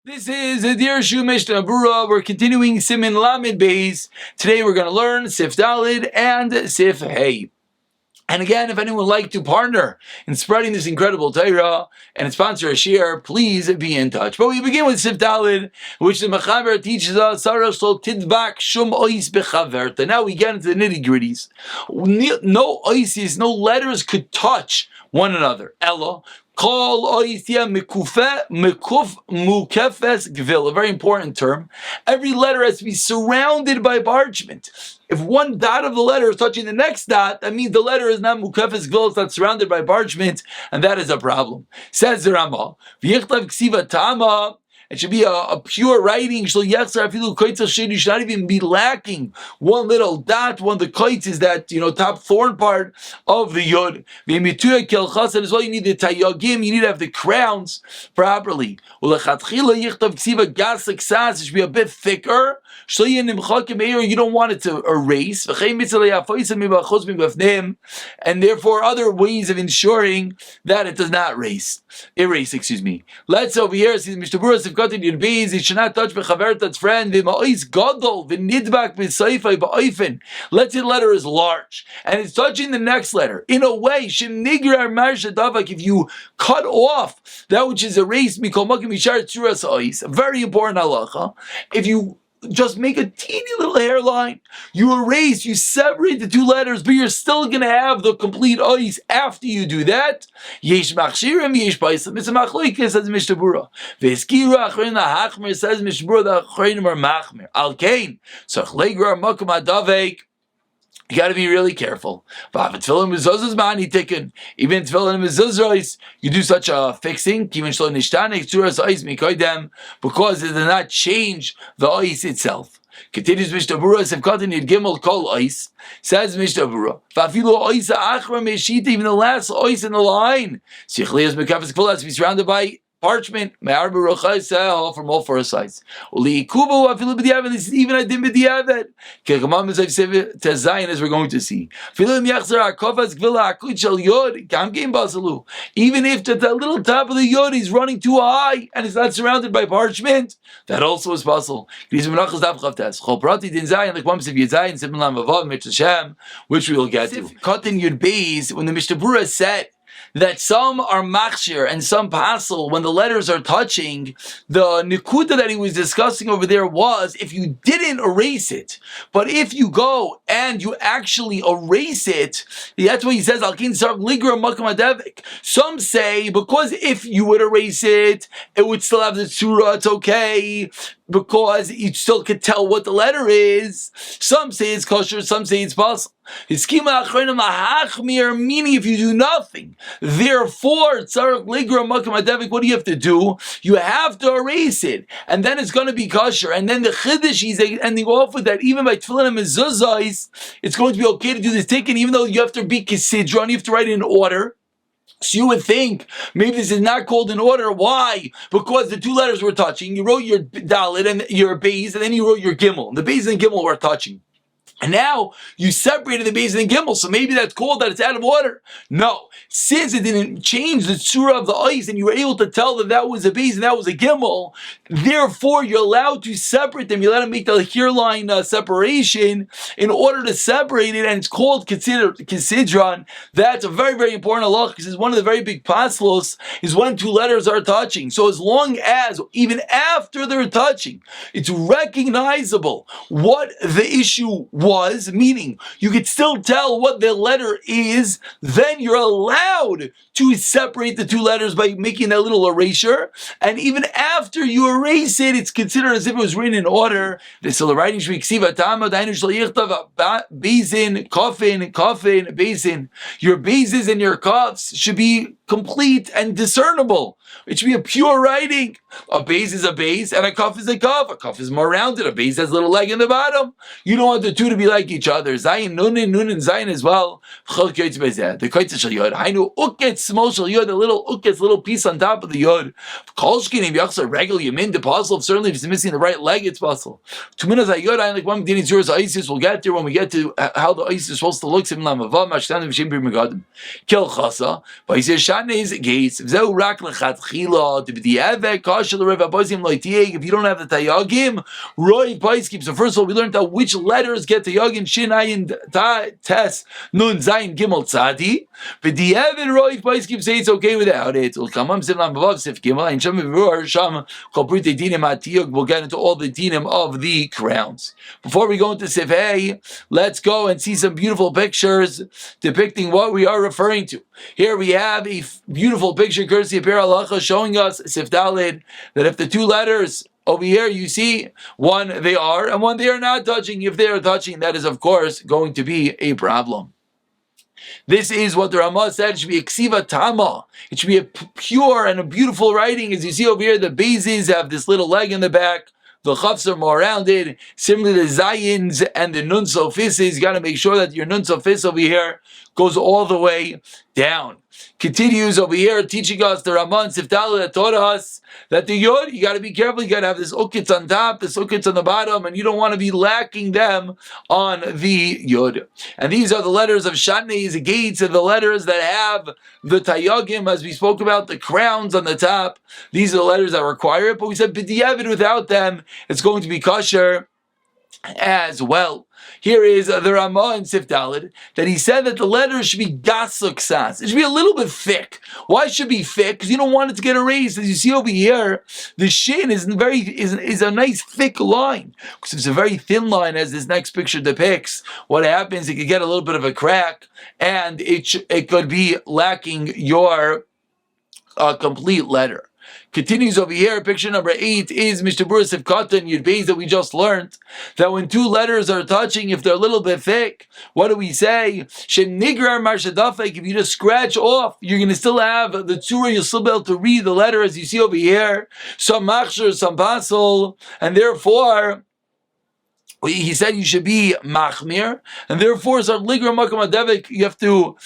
This is a Dirshu Mishnah Berurah. We're continuing Simin Lamed Beis. Today we're going to learn Sif Dalid and Sif Hey. And again, if anyone would like to partner in spreading this incredible Torah and sponsor a share, please be in touch. But we begin with Sif Dalid, which the Mechaber teaches us, Sarah Shlo Tidbak Shum Ois Bechaverta. Now we get into the nitty-gritties. No oises, no letters could touch one another. Ella. Kol oisia mikuf mukefes gvil, a very important term. Every letter has to be surrounded by parchment. If one dot of the letter is touching the next dot, that means the letter is not mukefes gvil, it's not surrounded by parchment, and that is a problem. Says the Rama, v'yichtav ksiva tama. It should be a pure writing. You should not even be lacking one little dot. One of the kites is that top thorn part of the yod. And as well, you need the tayagim. You need to have the crowns properly. It should be a bit thicker. You don't want it to erase. And therefore, other ways of ensuring that it does not erase. Let's over here see the Mishnah Berurah. It should not touch bechaverta's friend. Let's say the letter is large and it's touching the next letter. In a way, if you cut off that which is erased, a very important halacha. If you just make a teeny little hairline, you erase, you separate the two letters, but you're still going to have the complete ois after you do that. Yesh machshirim, yesh paisam. It's a machlokes, says Mishnah Berurah. V'eskira achrein lahachmer, says Mishnah Berurah, the achreinim are machmer. Al kain, so chlegra makom adavek. You got to be really careful. Even Tefilin mezuzros, you do such a fixing because it does not change the ois itself. Continues Mishnah Berurah, Sevkatin Gimel Kol Ois, says Mishnah Berurah, even the last ois in the line, has to be surrounded by parchment, from all four sides. This is even a dim b'diavad. As we're going to see. Even if the little top of the yod is running too high and it's not surrounded by parchment, that also is possible. Which we will get to. Cotton Yud Beis, when the Mishnah Berurah said that some are machshir and some pasel when the letters are touching, the nikuda that he was discussing over there was if you didn't erase it, but if you go and you actually erase it, that's what he says. Some say because if you would erase it, it would still have the surah. It's okay because you still could tell what the letter is. Some say it's kosher, some say it's possible. Meaning if you do nothing. Therefore, what do you have to do? You have to erase it, and then it's going to be kosher. And then the chiddush is ending off with that even by Tefilin and mezuzos, it's going to be okay to do this tikkun, even though you have to be kisidron, you have to write it in order. So you would think maybe this is not called in order. Why? Because the two letters were touching. You wrote your dalit and your beis, and then you wrote your gimel. The beis and gimel were touching. And now you separated the beis and gimel, so maybe that's called that it's out of order. No, since it didn't change the surah of the ois, and you were able to tell that that was a beis and that was a gimel, therefore you're allowed to separate them. You're allowed to make the hairline separation in order to separate it, and it's called kisidron. That's a very, very important halach because it's one of the very big paslos is when two letters are touching. So as long as, even after they're touching, it's recognizable what the issue was, meaning you could still tell what the letter is, then you're allowed to separate the two letters by making that little erasure. And even after you erase it, it's considered as if it was written in order. So the writing should be ksiva tama, bezin, kofin, bezin. Your bezes and your kofs should be complete and discernible. It should be a pure writing. A base is a base and a cuff is a cuff. A cuff is more rounded. A base has a little leg in the bottom. You don't want the two to be like each other. Zayin, nun and zayin as well. The kaitz shel yod. Hainu uketz small shel yod. A little uketz, little piece on top of the yod. Kolshkin if yachsa regular yamin. The possible. Certainly if it's missing the right leg, it's possible. Tuminas hayod. I like one dinin yours isis. We'll get there when we get to how the isis is supposed to look. Sim lamavav mashtan v'shem bir megadim. Kel chasa. But he says shatnez gates. V'zeu rak lechatz. lechatchila to be the kasha l'Rav Abasim loitieg. If you don't have the tayagim, Roy Paiskim. So first of all, we learned out which letters get tayagim. Shin Ayin Tes Nun Zayin Gimel Tzadi. But the Evan Roy Paiskim say it's okay without it. We'll come on Simlam Bavav Sif Gimel and Shem Berurah Sham Chalprite Dinim Atiyug. We'll get into all the dinim of the crowns. Before we go into Sif Hey, let's go and see some beautiful pictures depicting what we are referring to. Here we have a beautiful picture courtesy of Biur Halacha showing us Sif Dalid that if the two letters over here you see one they are and one they are not touching, if they are touching, that is of course going to be a problem. This is what the Ramah said. It should be a ksiva tama. It should be a pure and a beautiful writing. As you see over here, the bezes have this little leg in the back. The chafs are more rounded. Similarly, the zayins and the nun sophisis, you got to make sure that your nun sophis over here goes all the way down. Continues over here, teaching us the Ramah and Siftala that taught us that the yod, you got to be careful. You got to have this ukitz on top, this ukitz on the bottom, and you don't want to be lacking them on the yod. And these are the letters of Shatnei, the gates, and the letters that have the tayagim, as we spoke about, the crowns on the top. These are the letters that require it, but we said b'diavad, without them, it's going to be kosher as well. Here is the Ramah in Sif Dalid that he said that the letters should be gasuk sas. It should be a little bit thick. Why should it be thick? Because you don't want it to get erased. As you see over here, the shin is a nice thick line. Because if it's a very thin line, as this next picture depicts, what happens, it could get a little bit of a crack, and it could be lacking your complete letter. Continues over here, picture number 8 is Mishnah Berurah Sif Katan Yud Beis that we just learned, that when two letters are touching, if they're a little bit thick, what do we say? Shem Nigrar Marshadafek, if you just scratch off, you're going to still have the tzura, you'll still be able to read the letter as you see over here, some machshir, some pasol, and therefore, he said you should be machmir, and therefore, you have to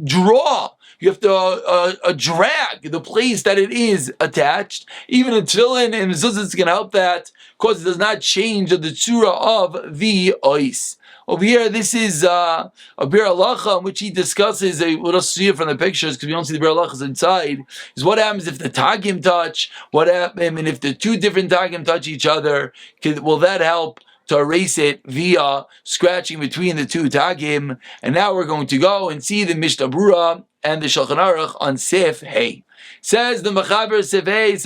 draw. You have to drag the place that it is attached. Even in Tefilin and Mezuzah, it's going to help that, because it does not change the tzura of the ois. Over here, this is a Biur Halacha in which he discusses, we'll just see it from the pictures because we don't see the Biur Halachas inside, is what happens if the tagim touch, what happens, and if the two different tagim touch each other, will that help to erase it via scratching between the two tagim? And now we're going to go and see the Mishnah Berurah and the Shulchan Aruch on Sif Hey. Says the Mechaber Sif Hey,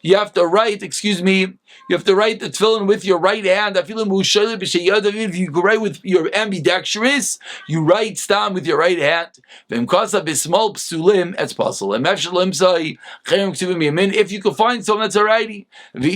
you have to write, you have to write the Tefillin with your right hand. If you go write with your ambidextrous, you write stam with your right hand. It's possible. If you can find someone that's a righty, and if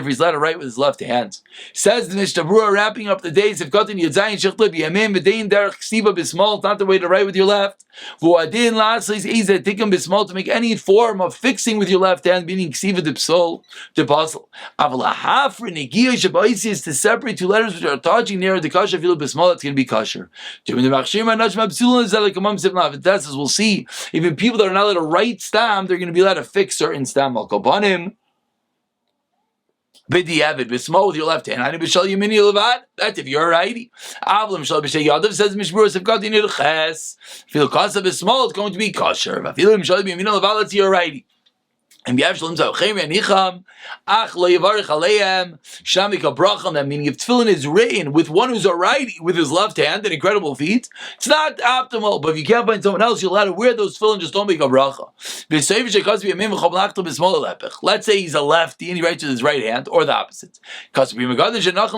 he's allowed to write with his left hand. Says the Mishnah Berurah, wrapping up the days of Katan Yadzayin Shechtle B'Yamin B'Dein Derech Ksiva B'Smal. It's not the way to write with your left. V'Adin La'aslis Izeh Tikkun B'Smal, to make any form of fixing with your left hand, meaning Ksiva D'Psol D'Pasal. Aval Hafri Negiah Shabaisi is to separate two letters which are touching near the kasher field B'Smal. That's going to be kasher. That's as we'll see. Even people that are not allowed to write stam, they're going to be allowed to fix certain stam. Al Kobanim. B'diavad, b'smo with your left hand. Ani b'shal yamini levad. That's if you're a righty. Avlam shal b'shay yadav, says Mishnah Berurah Sif Katan Yud Ches. Fil kasa b'smo, it's going to be kosher. V'afilim shal yamini levad, that's you're a righty. And B'yavshalim Zavchem Yanicham Ach Lo Yavarich Aleim Shamika Bracham. That meaning if Tefillin is written with one who's a righty with his left hand and incredible feet, it's not optimal. But if you can't find someone else, you're allowed to wear those Tefillin. Just don't make a bracha. Let's say he's a lefty and he writes with his right hand, or the opposite. Because should not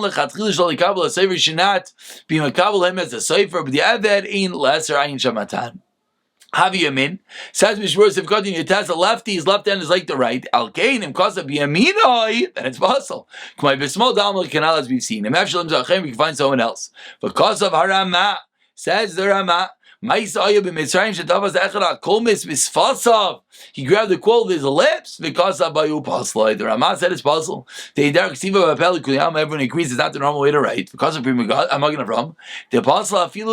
be makabel him as a sefer, but the Aved ain't lesser ayin shamatan. Havi Yamin says Mishnah Berurah Sif Katan Yud Tes, a lefty, his left hand is like the right. Al Keinim Kasa B'Yaminoi, then it's possible. K'may B'Smol Dalmal Canal, as we've seen. Emefshalim Zachem, we can find someone else. But Kasa Harama says the Rama. He grabbed the quote with his lips because of the Rama said it's possible. Everyone agrees it's not the normal way to write. Because of I'm not going to from the apostle. If you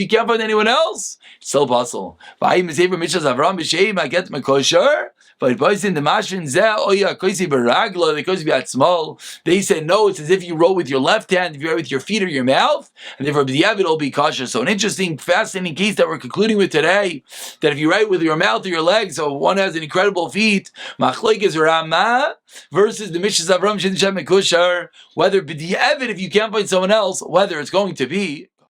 can't find anyone else, it's still possible. I get my kosher. But in the Mashin Zeh Oya Koisi Baragla, the Koisi Biatzmal, they say no, it's as if you wrote with your left hand, if you write with your feet or your mouth, and therefore B'diavad it'll be kosher. So an interesting, fascinating case that we're concluding with today, that if you write with your mouth or your legs, so one has an incredible feet, Machlek is Rama versus the Mishnah Avram Shin Shem Mekushar, whether B'diavad, if you can't find someone else, whether it's going to be